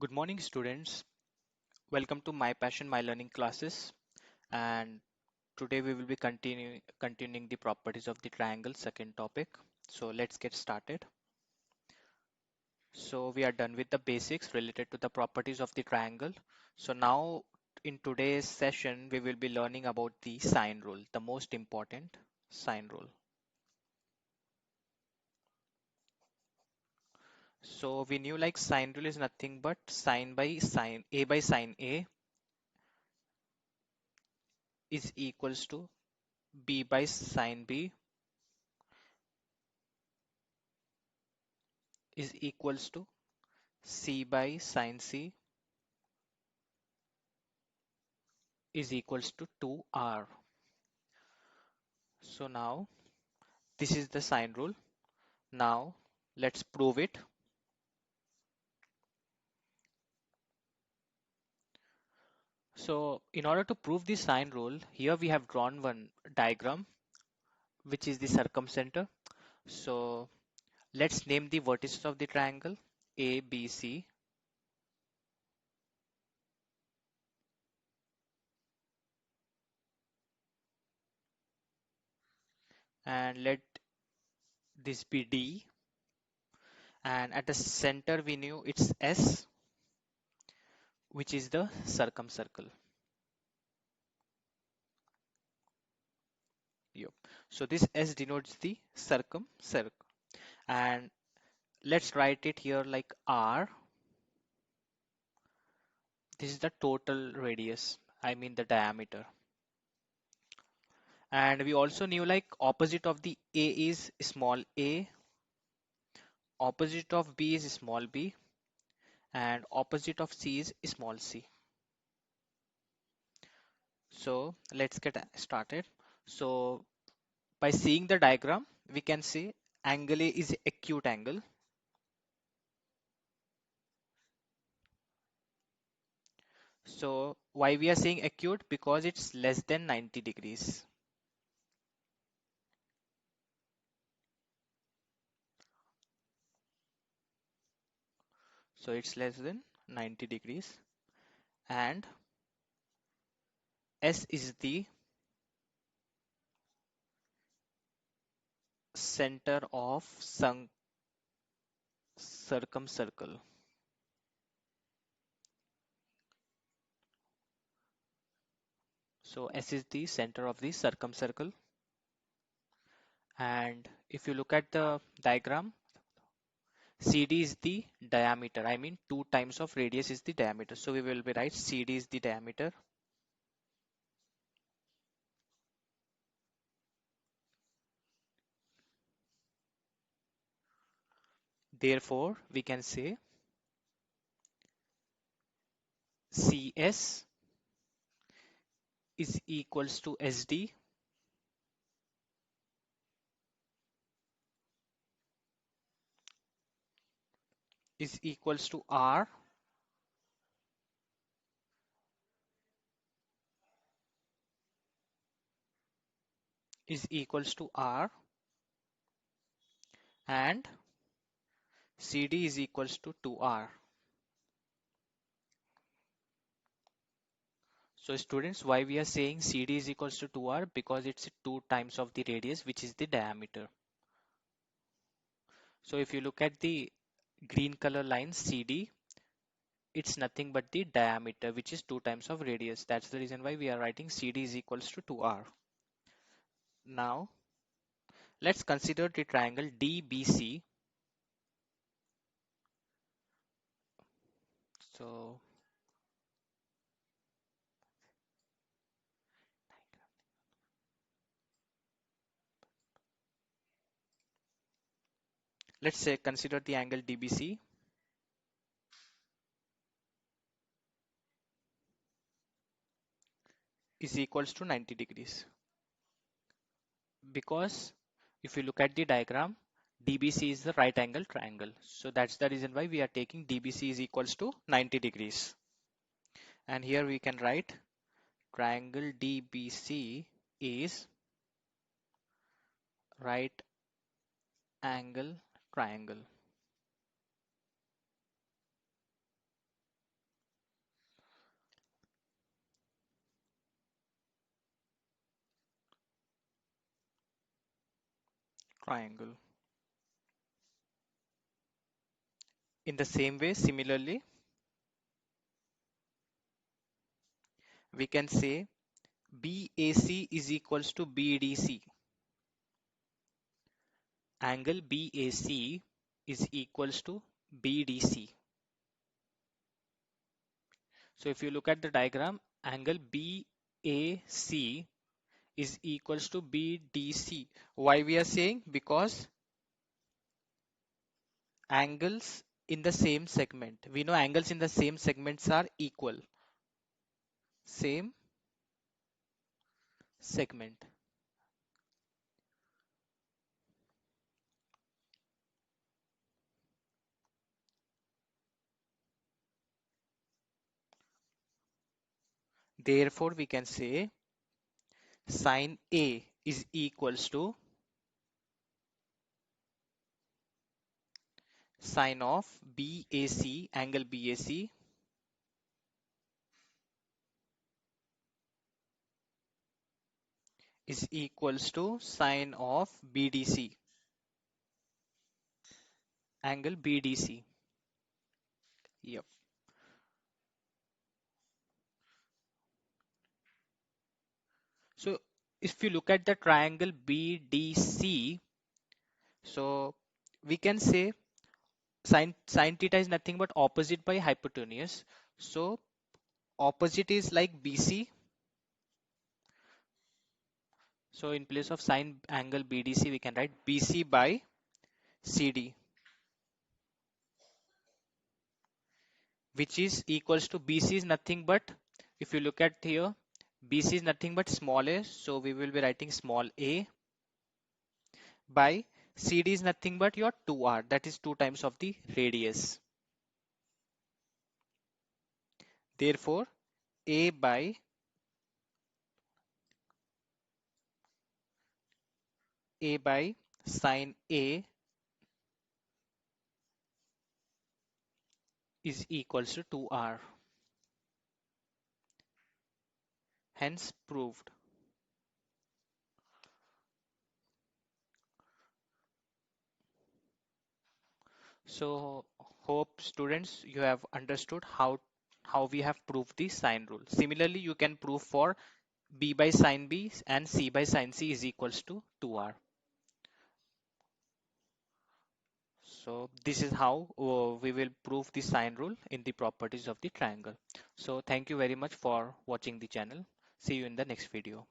Good morning, students. Welcome to My Passion, My Learning classes. And today we will be continuing the properties of the triangle, second topic. So let's get started. So we are done with the basics related to the properties of the triangle. So now in today's session, we will be learning about the sine rule, the most important sine rule. So we knew like sine rule is nothing but sine by sine, A by sine A is equals to B by sine B is equals to C by sine C is equals to 2R. So now this is the sine rule. Now let's prove it. So in order to prove the sine rule, here we have drawn one diagram, which is the circumcenter. So let's name the vertices of the triangle A, B, C. And let this be D. And at the center we knew it's S, which is the circumcircle. Yep. So this S denotes the circumcircle. And let's write it here like R. This is the total radius, I mean the diameter. And we also knew like opposite of the A is small a, opposite of B is small b, and opposite of C is small c. So let's get started. So by seeing the diagram, we can see angle A is acute angle. So why we are saying acute? Because it's less than 90 degrees. So it's less than 90 degrees. And S is the center of circumcircle. So S is the center of the circumcircle. And if you look at the diagram, CD is the diameter. I mean 2 times of radius is the diameter. So we will be right, CD is the diameter. Therefore, we can say CS is equals to SD is equals to R is equals to R, and CD is equals to 2R. So students, why we are saying CD is equals to 2R? Because it's 2 times of the radius, which is the diameter. So if you look at the green color line CD, it's nothing but the diameter, which is 2 times of radius. That's the reason why we are writing CD is equals to 2R. Now let's consider the triangle DBC. So let's say consider the angle DBC is equals to 90 degrees. Because if you look at the diagram, DBC is the right angle triangle. So that's the reason why we are taking DBC is equals to 90 degrees. And here we can write triangle DBC is right angle triangle. triangle. In the same way, similarly, we can say BAC is equals to BDC. Angle BAC is equals to BDC. So if you look at the diagram, angle BAC is equals to BDC. Why we are saying? Because angles in the same segment. We know angles in the same segments are equal. Same segment. Therefore, we can say sine A is equals to sine of BAC, angle BAC is equals to sine of BDC, angle BDC. Yep. So if you look at the triangle BDC, so we can say sine theta is nothing but opposite by hypotenuse. So opposite is like BC. So in place of sine angle BDC, we can write BC by CD, which is equals to BC is nothing but, if you look at here, BC is nothing but small a. So we will be writing small a by CD is nothing but your 2R, that is 2 times of the radius. Therefore, A by sine A is equals to 2R. Hence proved. So hope students you have understood how we have proved the sine rule. Similarly, you can prove for B by sine B and C by sine C is equals to 2R. So this is how we will prove the sine rule in the properties of the triangle. So thank you very much for watching the channel. See you in the next video.